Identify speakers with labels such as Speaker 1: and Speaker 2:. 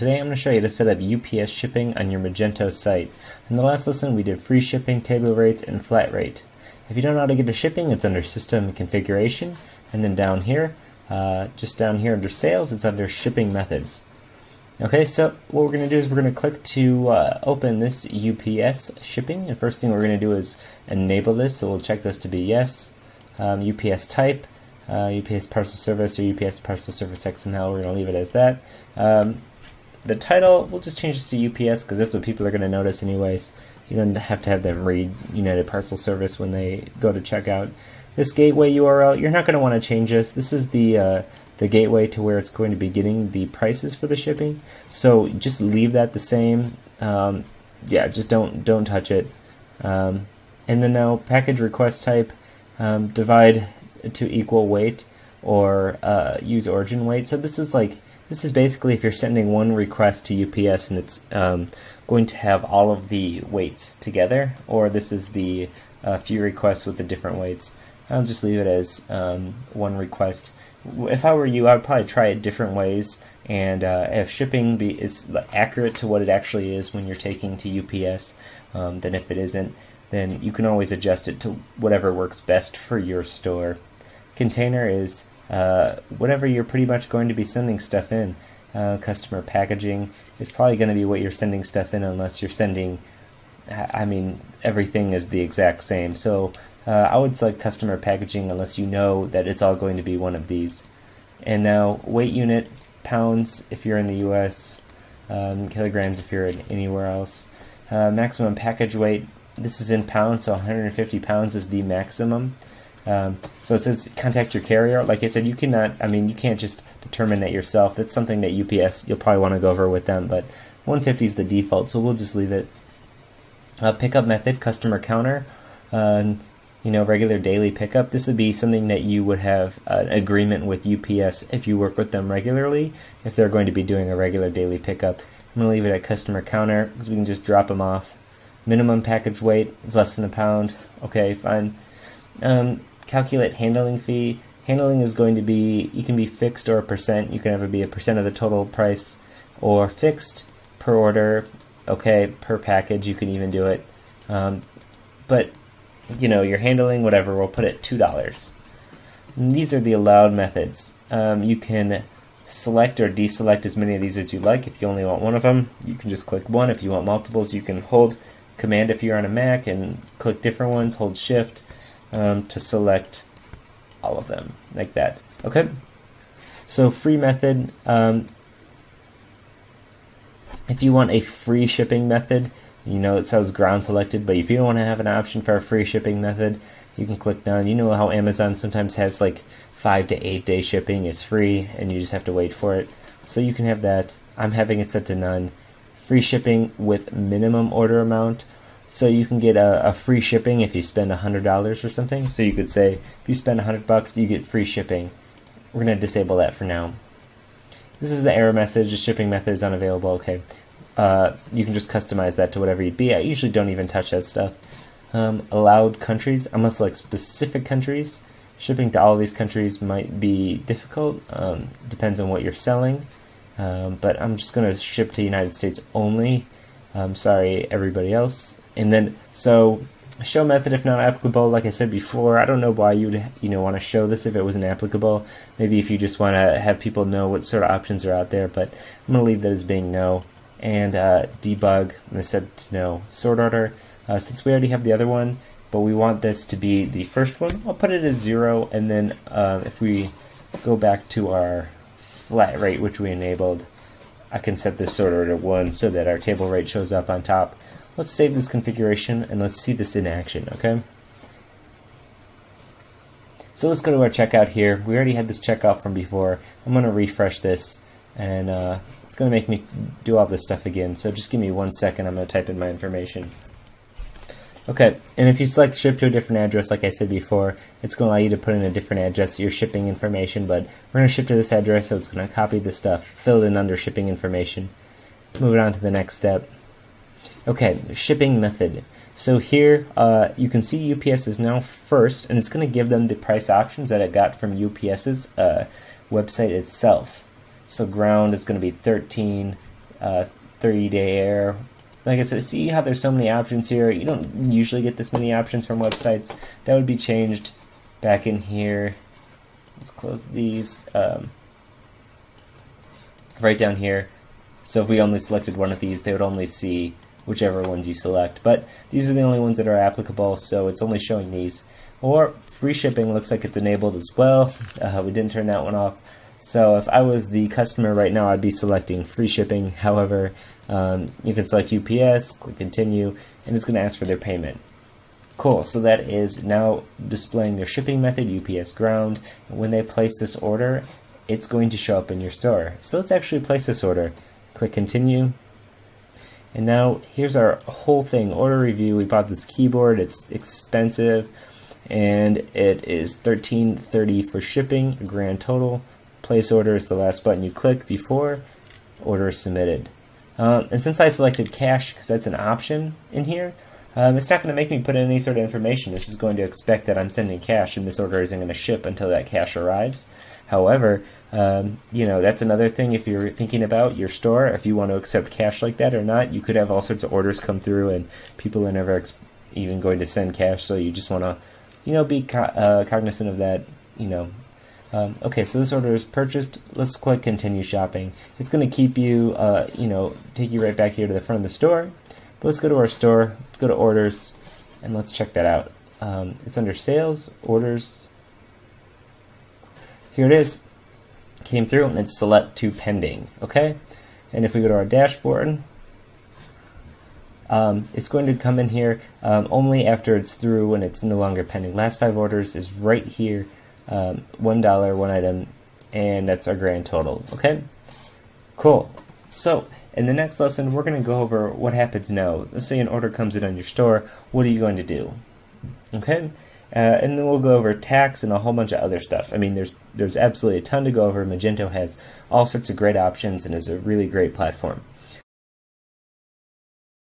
Speaker 1: Today I'm going to show you how to set up UPS shipping on your Magento site. In the last lesson we did free shipping, table rates, and flat rate. If you don't know how to get to shipping, it's under System Configuration, and then down here, just down here under Sales, it's under Shipping Methods. Okay, so what we're going to do is we're going to click to open this UPS shipping. The first thing we're going to do is enable this, so we'll check this to be yes. UPS type, UPS Parcel Service, or UPS Parcel Service XML, we're going to leave it as that. The title, we'll just change this to UPS because that's what people are going to notice anyways. You don't have to have them read United Parcel Service when they go to checkout. This gateway URL, you're not going to want to change this. This is the gateway to where it's going to be getting the prices for the shipping. So just leave that the same. Yeah, just don't touch it. And then now package request type, divide to equal weight, or use origin weight. So this is basically if you're sending one request to UPS and it's going to have all of the weights together, or this is the few requests with the different weights. I'll just leave it as one request. If I were you, I would probably try it different ways, and if shipping is accurate to what it actually is when you're taking to UPS, then if it isn't, then you can always adjust it to whatever works best for your store. Container is whatever you're pretty much going to be sending stuff in. Customer packaging is probably going to be what you're sending stuff in, unless you're sending, I mean, everything is the exact same. So I would select customer packaging unless you know that it's all going to be one of these. And now weight unit, pounds if you're in the US, kilograms if you're anywhere else. Maximum package weight, this is in pounds, so 150 pounds is the maximum. So it says contact your carrier. Like I said, you can't just determine that yourself. It's something that UPS, you'll probably want to go over with them, but 150 is the default, so we'll just leave it. Pickup method, customer counter, regular daily pickup. This would be something that you would have an agreement with UPS if you work with them regularly, if they're going to be doing a regular daily pickup. I'm going to leave it at customer counter because we can just drop them off. Minimum package weight is less than a pound. Okay, fine. Calculate handling fee. Handling is going to be, you can be fixed or a percent. You can either be a percent of the total price or fixed per order. Okay, per package you can even do it. But your handling, whatever, we'll put it $2. And these are the allowed methods. You can select or deselect as many of these as you like. If you only want one of them, you can just click one. If you want multiples, you can hold Command if you're on a Mac and click different ones, hold Shift to select all of them, like that. Okay? So free method, if you want a free shipping method, it says ground selected, but if you don't want to have an option for a free shipping method, you can click none. You know how Amazon sometimes has like 5 to 8 day shipping is free and you just have to wait for it. So you can have that. I'm having it set to none. Free shipping with minimum order amount. So you can get a free shipping if you spend $100 or something. So you could say if you spend $100, you get free shipping. We're going to disable that for now. This is the error message. The shipping method is unavailable. Okay. You can just customize that to whatever you'd be. I usually don't even touch that stuff. Allowed countries. I'm going to select specific countries. Shipping to all these countries might be difficult. Depends on what you're selling. But I'm just going to ship to United States only. Sorry, everybody else. And then, so show method if not applicable. Like I said before, I don't know why you would want to show this if it wasn't applicable. Maybe if you just want to have people know what sort of options are out there. But I'm going to leave that as being no. And debug, I'm going to set it to no. Sort order, since we already have the other one, but we want this to be the first one, I'll put it as 0. And then if we go back to our flat rate, which we enabled, I can set this sort order to 1 so that our table rate shows up on top. Let's save this configuration and let's see this in action, okay? So let's go to our checkout here. We already had this checkout from before. I'm going to refresh this, and it's going to make me do all this stuff again. So just give me 1 second. I'm going to type in my information. Okay, and if you select ship to a different address, like I said before, it's going to allow you to put in a different address, your shipping information, but we're going to ship to this address, so it's going to copy this stuff, fill it in under shipping information. Move it on to the next step. Okay, shipping method. So here you can see UPS is now first, and it's going to give them the price options that it got from UPS's website itself. So ground is going to be 13, 30-day error. Like I said, see how there's so many options here. You don't usually get this many options from websites. That would be changed back in here. Let's close these. Right down here. So if we only selected one of these, they would only see whichever ones you select. But these are the only ones that are applicable, so it's only showing these. Or free shipping looks like it's enabled as well. We didn't turn that one off. So if I was the customer right now, I'd be selecting free shipping. However, you can select UPS, click continue, and it's going to ask for their payment. Cool, so that is now displaying their shipping method, UPS ground. And when they place this order, it's going to show up in your store. So let's actually place this order. Click continue. And now here's our whole thing, order review. We bought this keyboard, it's expensive, and it is $13.30 for shipping, a grand total. Place order is the last button you click before order is submitted. And since I selected cash, because that's an option in here, it's not going to make me put in any sort of information. It's just going to expect that I'm sending cash, and this order isn't going to ship until that cash arrives. However, you know, that's another thing if you're thinking about your store, if you want to accept cash like that or not. You could have all sorts of orders come through, and people are never even going to send cash, so you just want to, you know, be cognizant of that, you know. Okay, so this order is purchased. Let's click continue shopping. It's going to keep you, you know, take you right back here to the front of the store. But let's go to our store, let's go to orders, and let's check that out. It's under sales, orders. Here it is. Came through, and it's select to pending, okay? And if we go to our dashboard, it's going to come in here only after it's through and it's no longer pending. Last 5 orders is right here. $1, one item, and that's our grand total. Okay, cool. So in the next lesson, we're going to go over what happens now. Let's say an order comes in on your store. What are you going to do? Okay, and then we'll go over tax and a whole bunch of other stuff. I mean, there's absolutely a ton to go over. Magento has all sorts of great options and is a really great platform.